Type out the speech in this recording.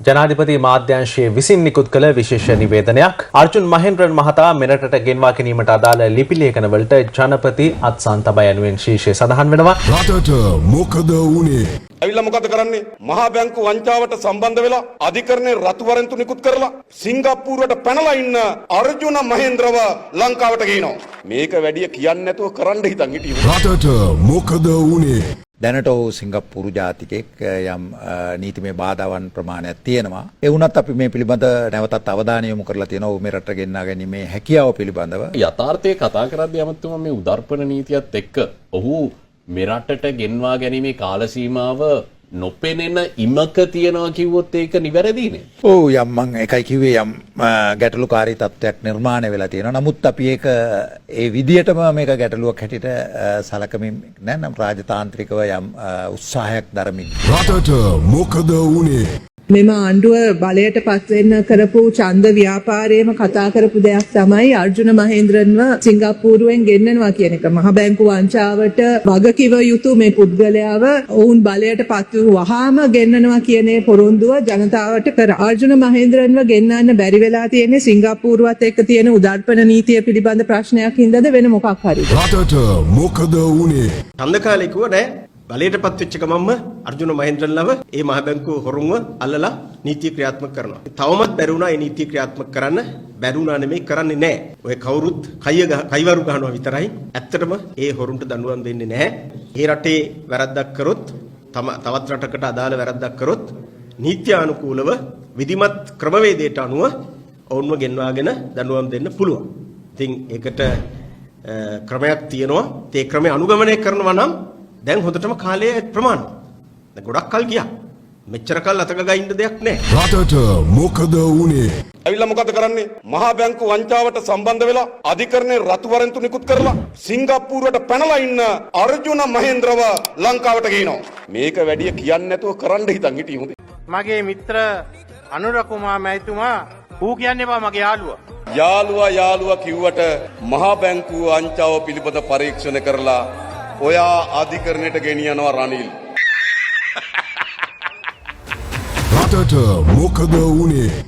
ජනාධිපති මාධ්‍යංශයේ විසින් නිකුත් කළ විශේෂ නිවේදනයක් අර්ජුන් මහේන්ද්‍රන් මහතා මෙරටට ගෙන්වා ගැනීමට අදාළ ලිපි ලේඛන වලට ජනපති අත්සන් තබා යනුවෙන් ශීර්ෂය සඳහන් වෙනවා. රටට මොකද වුනේ? ඇවිල්ලා මොකද කරන්නේ? මහා බැංකු වංචාවට සම්බන්ධ වෙලා අධිකරණයේ රතු වරෙන්තු නිකුත් කරලා සිංගප්පූරුවට පැනලා ඉන්න අර්ජුන මහේන්ද්‍රව ලංකාවට ගේනවා. මේක වැඩි කියන්නේ නැතුව කරන්න හිතන් හිටියු. රටට මොකද වුනේ? දැනට ඔහු සිංගප්පූරු ජාතිකයෙක් යම් නීතිමය බාධාවන් ප්‍රමාණයක් තියෙනවා. ඒ වුණත් අපි මේ පිළිබඳ නැවතත් අවධානය යොමු කරලා තියෙනවා. ඔහු මෙරට ගෙන්නා ගැනීමේ හැකියාව පිළිබඳව. යථාර්ථයේ කතා කරද්දී අමතුමා මේ උදර්පණ නීතියත් එක්ක ඔහු මෙරටට ගෙන්වා ගැනීමේ කාල සීමාව නොපෙනෙන ඉමක තියනවා කිව්වොත් ඒක නිවැරදිනේ. ඔව් යම් මම එකයි කිව්වේ යම් ගැටලුකාරී තත්ත්වයක් නිර්මාණය වෙලා තියෙනවා. නමුත් අපි ඒක ඒ විදියටම මේක ගැටලුවක් හැටියට සලකමින් නැත්නම් රාජතාන්ත්‍රිකව යම් උත්සාහයක් දරමින්. රටට මොකද වුනේ? මෙම ආණ්ඩුව බලයට පත්වෙන්න කරපු ඡන්ද ව්‍යාපාරයේම කතා කරපු දෙයක් තමයි අර්ජුන මහේන්ද්‍රන්ව සිංගප්පූරුවෙන් ගෙන්නනවා කියන එක. මහ බැංකු වංචාවට වගකිව යුතු මේ පුද්ගලයාව ඔවුන් බලයට පත් වූ වහාම ගෙන්නනවා කියන පොරොන්දුව ජනතාවට කර. අර්ජුන මහේන්ද්‍රන්ව ගෙන්නන්න බැරි වෙලා තියෙන්නේ සිංගප්පූරුවත් එක්ක තියෙන උදාර්පණ නීතිය පිළිබඳ ප්‍රශ්නයක් හින්දාද වෙන මොකක් හරිද? රටට මොකද වුනේ? ඡන්ද කාලේ කිව්ව නෑ බලයටපත් වෙච්ච ගමන්ම අර්ජුන මහේන්ද්‍රන්ලව ඒ මහ බැංකුව හොරුන්ව අල්ලලා නීතිය ක්‍රියාත්මක කරනවා. තවමත් බැරි වුණා මේ නීතිය ක්‍රියාත්මක කරන්න. බැරි වුණා නෙමෙයි කරන්නේ නෑ. ඔය කවුරුත් කයිවරු ගහනවා විතරයි. ඇත්තටම ඒ හොරුන්ට දඬුවම් දෙන්නේ නැහැ. ඒ රටේ වැරද්දක් කරොත් තවත් රටකට අදාළ වැරද්දක් කරොත් නීත්‍යානුකූලව විධිමත් ක්‍රමවේදයට අනුව ඔවුන්ව ගෙන්වාගෙන දඬුවම් දෙන්න පුළුවන්. ඉතින් ඒකට ක්‍රමයක් තියෙනවා. ඒ ක්‍රමය අනුගමනය කරනවා නම් දැන් හොඳටම කාලය ප්‍රමාණ. දැන් ගොඩක් කල් ගියා. මෙච්චර කල් අතගගා ඉන්න දෙයක් නැහැ. රටට මොකද වුනේ? ඇවිල්ලා මොකද කරන්නේ? මහා බැංකු වංචාවට සම්බන්ධ වෙලා අධිකරණයේ රතු වරෙන්තු නිකුත් කරලා සිංගප්පූරුවට පැනලා ඉන්න අර්ජුන මහේන්ද්‍රව ලංකාවට ගේනවා. මේක වැඩි කියන්නේ නැතුව කරන්න හිතන් හිටියු. මගේ මිත්‍ර අනුර කුමාර මැතිතුමා ඌ කියන්නේ මගේ යාළුවා කිව්වට මහා බැංකු වංචාව පිළිබඳ පරීක්ෂණ කරලා ඔයා අධිකරණයට ගෙනියනවා රනිල්. රටට මොකද වුනේ?